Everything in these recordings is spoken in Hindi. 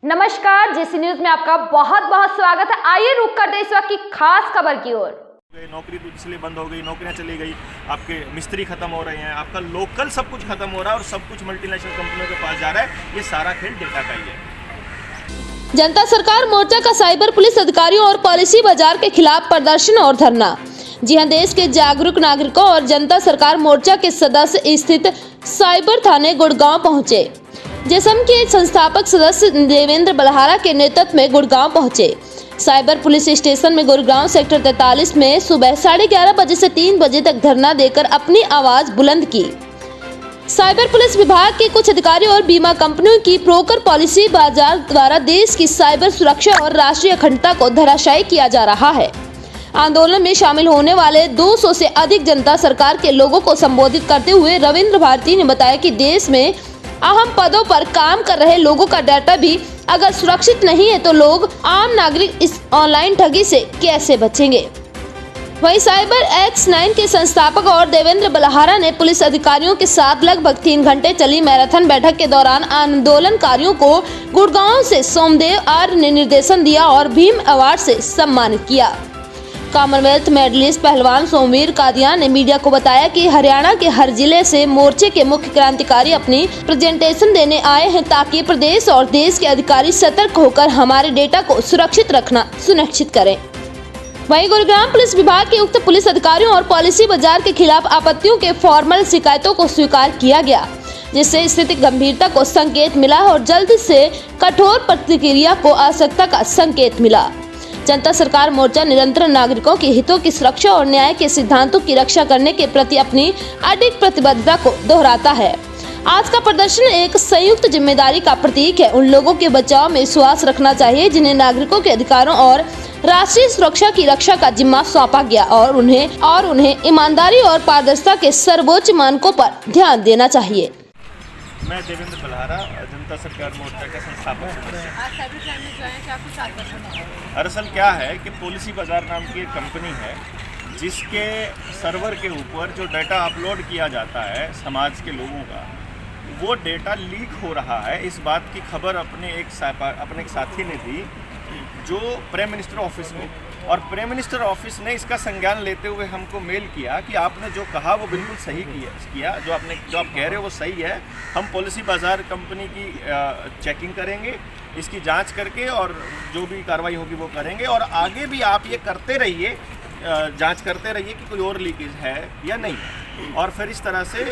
नमस्कार, जेसी न्यूज में आपका बहुत बहुत स्वागत है। आइए रुक करते इस वक्त की खास खबर की ओर। नौकरी तो इसलिए बंद हो गई, नौकरियां चली गई, आपके मिस्त्री खत्म हो रहे हैं, आपका लोकल सब कुछ खत्म हो रहा है और सब कुछ मल्टीनेशनल कंपनियों के पास जा रहा है। ये सारा खेल डेटा का ही है। जनता सरकार मोर्चा का साइबर पुलिस अधिकारियों और पॉलिसी बाजार के खिलाफ प्रदर्शन और धरना। जी हां, देश के जागरूक नागरिकों और जनता सरकार मोर्चा के सदस्य स्थित साइबर थाने गुड़गांव पहुंचे। जेसम के संस्थापक सदस्य देवेंद्र बलहारा के नेतृत्व में गुड़गांव पहुंचे। साइबर पुलिस स्टेशन में गुड़गांव सेक्टर 43 में सुबह 11:30 बजे से 3 बजे तक धरना देकर अपनी आवाज बुलंद की। साइबर पुलिस विभाग के कुछ अधिकारी और बीमा कंपनियों की ब्रोकर पॉलिसी बाजार द्वारा देश की साइबर सुरक्षा और राष्ट्रीय अखंडता को धराशायी किया जा रहा है। आंदोलन में शामिल होने वाले 200 से अधिक जनता सरकार के लोगों को संबोधित करते हुए रविंद्र भारती ने बताया कि देश में अहम पदों पर काम कर रहे लोगों का डाटा भी अगर सुरक्षित नहीं है तो लोग आम नागरिक इस ऑनलाइन ठगी से कैसे बचेंगे। वहीं साइबर X9 के संस्थापक और देवेंद्र बलहारा ने पुलिस अधिकारियों के साथ लगभग 3 घंटे चली मैराथन बैठक के दौरान आंदोलनकारियों को गुड़गांव से सोमदेव आर्य ने निर्देशन दिया और भीम अवार्ड से सम्मानित किया। कॉमनवेल्थ मेडलिस्ट पहलवान सोमवीर कादियान ने मीडिया को बताया कि हरियाणा के हर जिले से मोर्चे के मुख्य क्रांतिकारी अपनी प्रेजेंटेशन देने आए हैं ताकि प्रदेश और देश के अधिकारी सतर्क होकर हमारे डेटा को सुरक्षित रखना सुनिश्चित करें। वहीं गुरुग्राम पुलिस विभाग के उक्त पुलिस अधिकारियों और पॉलिसी बाजार के खिलाफ आपत्तियों के फॉर्मल शिकायतों को स्वीकार किया गया, जिससे स्थिति गंभीरता को संकेत मिला और जल्द से कठोर प्रतिक्रिया को आवश्यकता का संकेत मिला। जनता सरकार मोर्चा निरंतर नागरिकों के हितों की सुरक्षा और न्याय के सिद्धांतों की रक्षा करने के प्रति अपनी अडिग प्रतिबद्धता को दोहराता है। आज का प्रदर्शन एक संयुक्त जिम्मेदारी का प्रतीक है। उन लोगों के बचाव में विश्वास रखना चाहिए जिन्हें नागरिकों के अधिकारों और राष्ट्रीय सुरक्षा की रक्षा का जिम्मा सौंपा गया और उन्हें ईमानदारी और पारदर्शिता के सर्वोच्च मानकों पर ध्यान देना चाहिए। मैं देवेंद्र बलहारा, जनता सरकार मोर्चा का संस्थापक दरअसल क्या है कि पॉलिसी बाजार नाम की एक कंपनी है जिसके सर्वर के ऊपर जो डाटा अपलोड किया जाता है समाज के लोगों का, वो डेटा लीक हो रहा है। इस बात की खबर अपने एक साथी ने दी जो प्राइम मिनिस्टर ऑफिस में, और प्राइम मिनिस्टर ऑफिस ने इसका संज्ञान लेते हुए हमको मेल किया कि आपने जो कहा वो बिल्कुल सही किया जो आप कह रहे हो वो सही है। हम पॉलिसी बाजार कंपनी की चेकिंग करेंगे, इसकी जांच करके और जो भी कार्रवाई होगी वो करेंगे, और आगे भी आप ये करते रहिए, जांच करते रहिए कि कोई और लीकेज है या नहीं। और फिर इस तरह से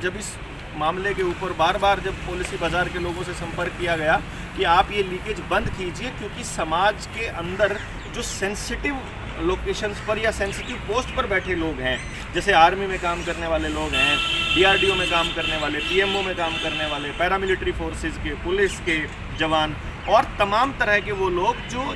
जब इस मामले के ऊपर बार बार जब पॉलिसी बाजार के लोगों से संपर्क किया गया कि आप ये लीकेज बंद कीजिए, क्योंकि समाज के अंदर जो सेंसिटिव लोकेशंस पर या सेंसिटिव पोस्ट पर बैठे लोग हैं, जैसे आर्मी में काम करने वाले लोग हैं, DRDO में काम करने वाले, PMO में काम करने वाले, पैरामिलिट्री फोर्सेस के, पुलिस के जवान और तमाम तरह के वो लोग जो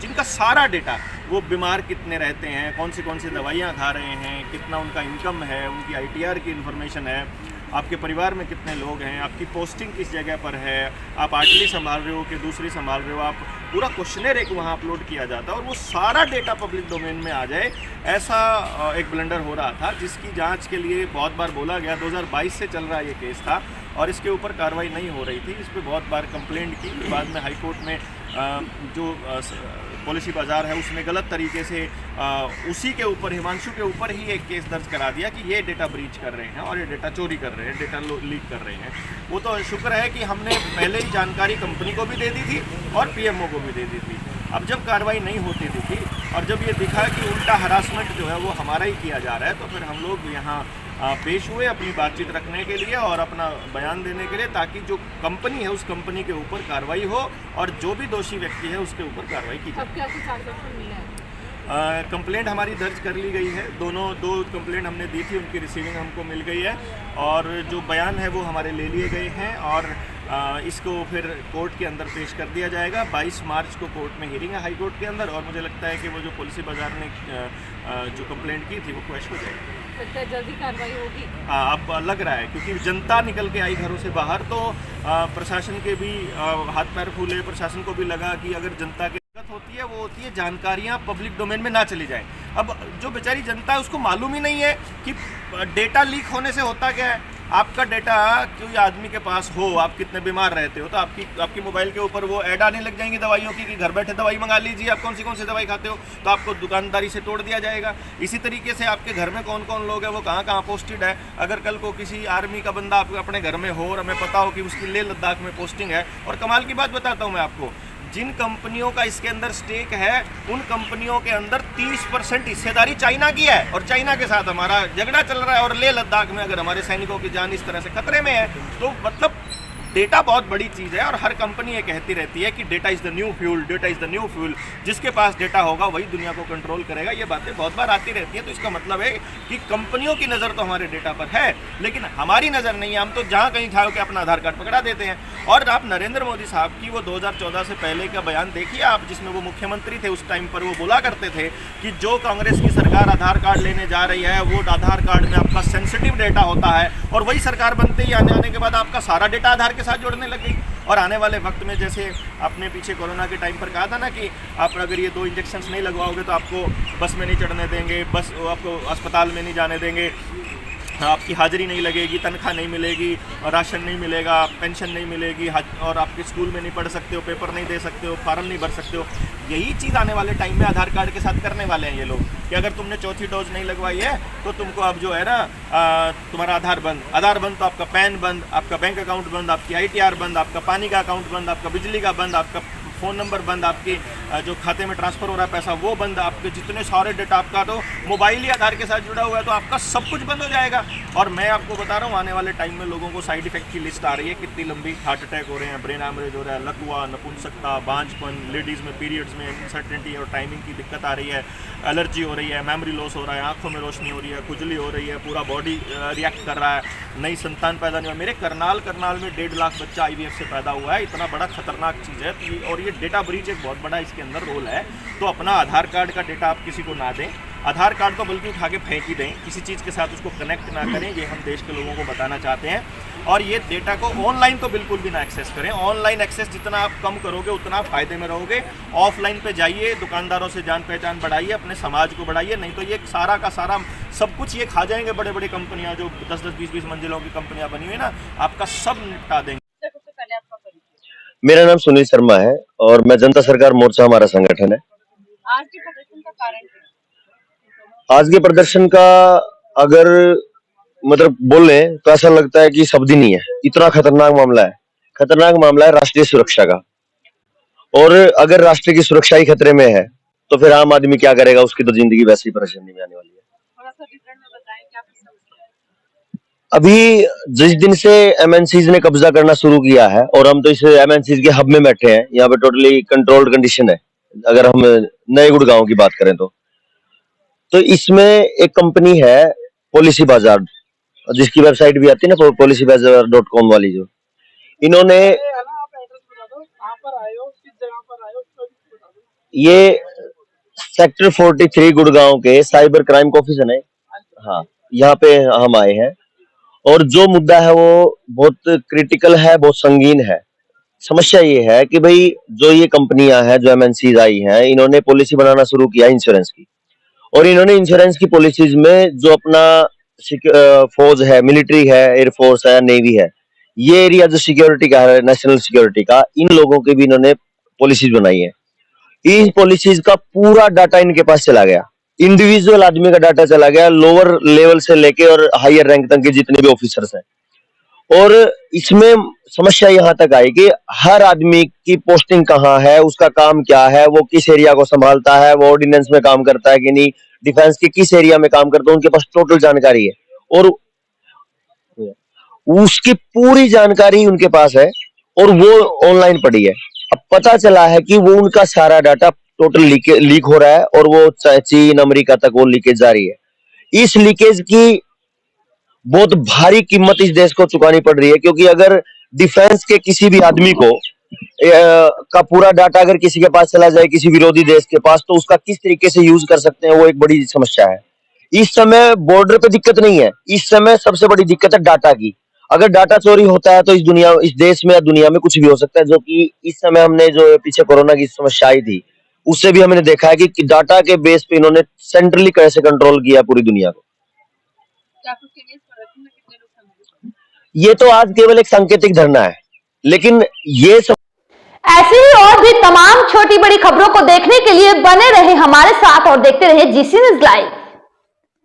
जिनका सारा डेटा, वो बीमार कितने रहते हैं, कौन सी दवाइयाँ खा रहे हैं, कितना उनका इनकम है, उनकी ITR की इन्फॉर्मेशन है, आपके परिवार में कितने लोग हैं, आपकी पोस्टिंग किस जगह पर है, आप आठवीं संभाल रहे हो कि दूसरी संभाल रहे हो, आप पूरा क्वेश्चनर एक वहाँ अपलोड किया जाता है और वो सारा डेटा पब्लिक डोमेन में आ जाए, ऐसा एक ब्लंडर हो रहा था जिसकी जांच के लिए बहुत बार बोला गया। 2022 से चल रहा ये केस था और इसके ऊपर कार्रवाई नहीं हो रही थी। इस पर बहुत बार कंप्लेंट की, बाद में हाई कोर्ट में जो पॉलिसी बाजार है उसने गलत तरीके से उसी के ऊपर, हिमांशु के ऊपर ही एक केस दर्ज करा दिया कि ये डेटा ब्रीच कर रहे हैं और ये डेटा चोरी कर रहे हैं, डेटा लीक कर रहे हैं। वो तो शुक्र है कि हमने पहले ही जानकारी कंपनी को भी दे दी थी और PMO को भी दे दी थी। अब जब कार्रवाई नहीं होती थी और जब ये दिखा कि उल्टा हरासमेंट जो है वो हमारा ही किया जा रहा है, तो फिर हम लोग यहाँ पेश हुए अपनी बातचीत रखने के लिए और अपना बयान देने के लिए, ताकि जो कंपनी है उस कंपनी के ऊपर कार्रवाई हो और जो भी दोषी व्यक्ति है उसके ऊपर कार्रवाई की जाए। अब क्या कुछ आश्वासन मिला है? कंप्लेंट हमारी दर्ज कर ली गई है, दो कंप्लेंट हमने दी थी, उनकी रिसीविंग हमको मिल गई है और जो बयान है वो हमारे ले लिए गए हैं और इसको फिर कोर्ट के अंदर पेश कर दिया जाएगा। 22 मार्च को कोर्ट में हियरिंग है हाई कोर्ट के अंदर और मुझे लगता है कि वो जो पॉलिसी बाजार ने जो कंप्लेंट की थी वो क्वैश हो जाएगी। लगता है जल्दी कार्रवाई होगी। अब लग रहा है क्योंकि जनता निकल के आई घरों से बाहर, तो प्रशासन के भी हाथ पैर फूले। प्रशासन को भी लगा कि अगर जनता के होती है वो होती है जानकारियां पब्लिक डोमेन में ना चली जाएं। अब जो बेचारी जनता है उसको मालूम ही नहीं है कि डेटा लीक होने से होता क्या है। आपका डेटा कोई आदमी के पास हो, आप कितने बीमार रहते हो, तो आपकी मोबाइल के ऊपर वो ऐड आने लग जाएंगी दवाइयों की कि घर बैठे दवाई मंगा लीजिए, आप कौन सी दवाई खाते हो, तो आपको दुकानदारी से तोड़ दिया जाएगा। इसी तरीके से आपके घर में कौन कौन लोग हैं, वो कहाँ कहाँ पोस्टेड है, अगर कल को किसी आर्मी का बंदा आप अपने घर में हो और हमें पता हो कि उसकी लेह लद्दाख में पोस्टिंग है, और कमाल की बात बताता हूँ मैं आपको, जिन कंपनियों का इसके अंदर स्टेक है उन कंपनियों के अंदर 30% हिस्सेदारी चाइना की है, और चाइना के साथ हमारा झगड़ा चल रहा है, और लेह लद्दाख में अगर हमारे सैनिकों की जान इस तरह से खतरे में है, तो मतलब डेटा बहुत बड़ी चीज़ है। और हर कंपनी ये कहती रहती है कि data is the new fuel, data is the new fuel, जिसके पास डेटा होगा वही दुनिया को कंट्रोल करेगा। ये बातें बहुत बार आती रहती हैं, तो इसका मतलब है कि कंपनियों की नज़र तो हमारे डेटा पर है, लेकिन हमारी नज़र नहीं है। हम तो जहाँ कहीं खा के अपना आधार कार्ड पकड़ा देते हैं। और आप नरेंद्र मोदी साहब की वो 2014 से पहले का बयान देखिए आप, जिसमें वो मुख्यमंत्री थे उस टाइम पर, वो बोला करते थे कि जो कांग्रेस की सरकार आधार कार्ड लेने जा रही है, वो आधार कार्ड में आपका सेंसिटिव डेटा होता है, और वही सरकार बनते ही आने के बाद आपका सारा डेटा आधार के साथ जोड़ने लग गई। और आने वाले वक्त में, जैसे आपने पीछे कोरोना के टाइम पर कहा था ना कि आप अगर ये 2 इंजेक्शन नहीं लगवाओगे तो आपको बस में नहीं चढ़ने देंगे, बस आपको अस्पताल में नहीं जाने देंगे, आपकी हाजिरी नहीं लगेगी, तनख्वाह नहीं मिलेगी, राशन नहीं मिलेगा, पेंशन नहीं मिलेगी, और आपके स्कूल में नहीं पढ़ सकते हो, पेपर नहीं दे सकते हो, फार्म नहीं भर सकते हो। यही चीज़ आने वाले टाइम में आधार कार्ड के साथ करने वाले हैं ये लोग, कि अगर तुमने 4थी डोज नहीं लगवाई है तो तुमको अब जो है ना तुम्हारा आधार बंद, तो आपका पैन बंद, आपका बैंक अकाउंट बंद, आपकी ITR बंद, आपका पानी का अकाउंट बंद, आपका बिजली का बंद, आपका फ़ोन नंबर बंद, आपके जो खाते में ट्रांसफ़र हो रहा है पैसा वो बंद, आपके जितने सारे डेटा, आपका तो मोबाइल ही आधार के साथ जुड़ा हुआ है, तो आपका सब कुछ बंद हो जाएगा। और मैं आपको बता रहा हूँ, आने वाले टाइम में लोगों को साइड इफेक्ट की लिस्ट आ रही है, कितनी लंबी, हार्ट अटैक हो रहे हैं, ब्रेन हैमरेज हो रहा है, लकवा, नपुंसकता, बांझपन, लेडीज़ में पीरियड्स में अनसर्टेनिटी और टाइमिंग की दिक्कत आ रही है, एलर्जी हो रही है, मेमोरी लॉस हो रहा है, आंखों में रोशनी हो रही है, खुजली हो रही है, पूरा बॉडी रिएक्ट कर रहा है, नई संतान पैदा नहीं हुआ। मेरे करनाल में 1.5 लाख बच्चा IVF से पैदा हुआ है, इतना बड़ा खतरनाक चीज़ है। और ये डेटा ब्रीच एक बहुत बड़ा इसके अंदर रोल है। तो अपना आधार कार्ड का डेटा आप किसी को ना दें, आधार कार्ड तो बल्कि उठा के फेंक ही दें, किसी चीज़ के साथ उसको कनेक्ट ना करें, ये हम देश के लोगों को बताना चाहते हैं। और ये डेटा को ऑनलाइन तो बिल्कुल भी ना एक्सेस करें, ऑनलाइन एक्सेस जितना आप कम करोगे उतना आप फ़ायदे में रहोगे। ऑफलाइन पे जाइए, दुकानदारों से जान पहचान बढ़ाइए, अपने समाज को बढ़ाइए, नहीं तो ये सारा का सारा सब कुछ ये खा जाएंगे बड़े बड़े कंपनियाँ, जो 10-10, 20-20 मंजिलों की कंपनियाँ बनी हुई है ना, आपका सब निपटा देंगे। मेरा नाम सुनील शर्मा है और मैं जनता सरकार मोर्चा हमारा संगठन है। आज के प्रदर्शन का कारण क्या? आज के प्रदर्शन का अगर मतलब बोले तो ऐसा लगता है कि शब्द ही नहीं है, इतना खतरनाक मामला है। खतरनाक मामला है राष्ट्रीय सुरक्षा का, और अगर राष्ट्र की सुरक्षा ही खतरे में है तो फिर आम आदमी क्या करेगा, उसकी तो जिंदगी वैसे ही परेशानी में आने वाली है। थोड़ा सा डिटेल में बताएं क्या समस्या है? अभी जिस दिन से MNCs ने कब्जा करना शुरू किया है, और हम तो इस MNCs के हब में बैठे हैं, यहाँ पे टोटली कंट्रोल्ड कंडीशन है। अगर हम नए गुड़गांव की बात करें तो इसमें एक कंपनी है पॉलिसी बाजार, जिसकी वेबसाइट भी आती है ना, policybazaar.com वाली, जो इन्होंने ये सेक्टर 43 गुड़गांव के साइबर क्राइम ऑफिस है ना, हाँ, यहाँ पे हम आए हैं। और जो मुद्दा है वो बहुत क्रिटिकल है, बहुत संगीन है। समस्या ये है कि भाई जो ये कंपनियां हैं, जो MNCs आई हैं, इन्होंने पॉलिसी बनाना शुरू किया इंश्योरेंस की, और इन्होंने इंश्योरेंस की पॉलिसीज में जो अपना फौज है, मिलिट्री है, एयरफोर्स है, नेवी है, ये एरिया जो सिक्योरिटी का है, नेशनल सिक्योरिटी का, इन लोगों की भी इन्होंने पॉलिसीज बनाई है। इन पॉलिसीज का पूरा डाटा इनके पास चला गया, इंडिविजुअल आदमी का डाटा चला गया, लोअर लेवल से लेके और हायर रैंक तक के जितने भी ऑफिसर्स हैं। और इसमें समस्या यहाँ तक आई कि हर आदमी की पोस्टिंग कहाँ है, उसका काम क्या है, वो किस एरिया को संभालता है, वो ऑर्डिनेंस में काम करता है कि नहीं, डिफेंस के किस एरिया में काम करता है, उनके पास टोटल जानकारी है, और उसकी पूरी जानकारी उनके पास है, और वो ऑनलाइन पड़ी है। अब पता चला है कि वो उनका सारा डाटा टोटल लीक हो रहा है, और वो चीन, अमेरिका तक वो लीकेज जारी है। इस लीकेज की बहुत भारी कीमत इस देश को चुकानी पड़ रही है, क्योंकि अगर डिफेंस के किसी भी आदमी को का पूरा डाटा अगर किसी के पास चला जाए, किसी विरोधी देश के पास, तो उसका किस तरीके से यूज कर सकते हैं, वो एक बड़ी समस्या है। इस समय बॉर्डर पे दिक्कत नहीं है, इस समय सबसे बड़ी दिक्कत है डाटा की। अगर डाटा चोरी होता है तो इस देश में या दुनिया में कुछ भी हो सकता है, जो कि इस समय हमने जो पीछे कोरोना की समस्या आई थी, उससे भी हमने देखा है कि डाटा के बेस पे इन्होंने सेंट्रली कैसे कंट्रोल किया पूरी दुनिया को। ये तो आज केवल एक सांकेतिक धरना है, लेकिन ये सब ऐसी ही और भी तमाम छोटी बड़ी खबरों को देखने के लिए बने रहे हमारे साथ और देखते रहे GC न्यूज़ लाइव।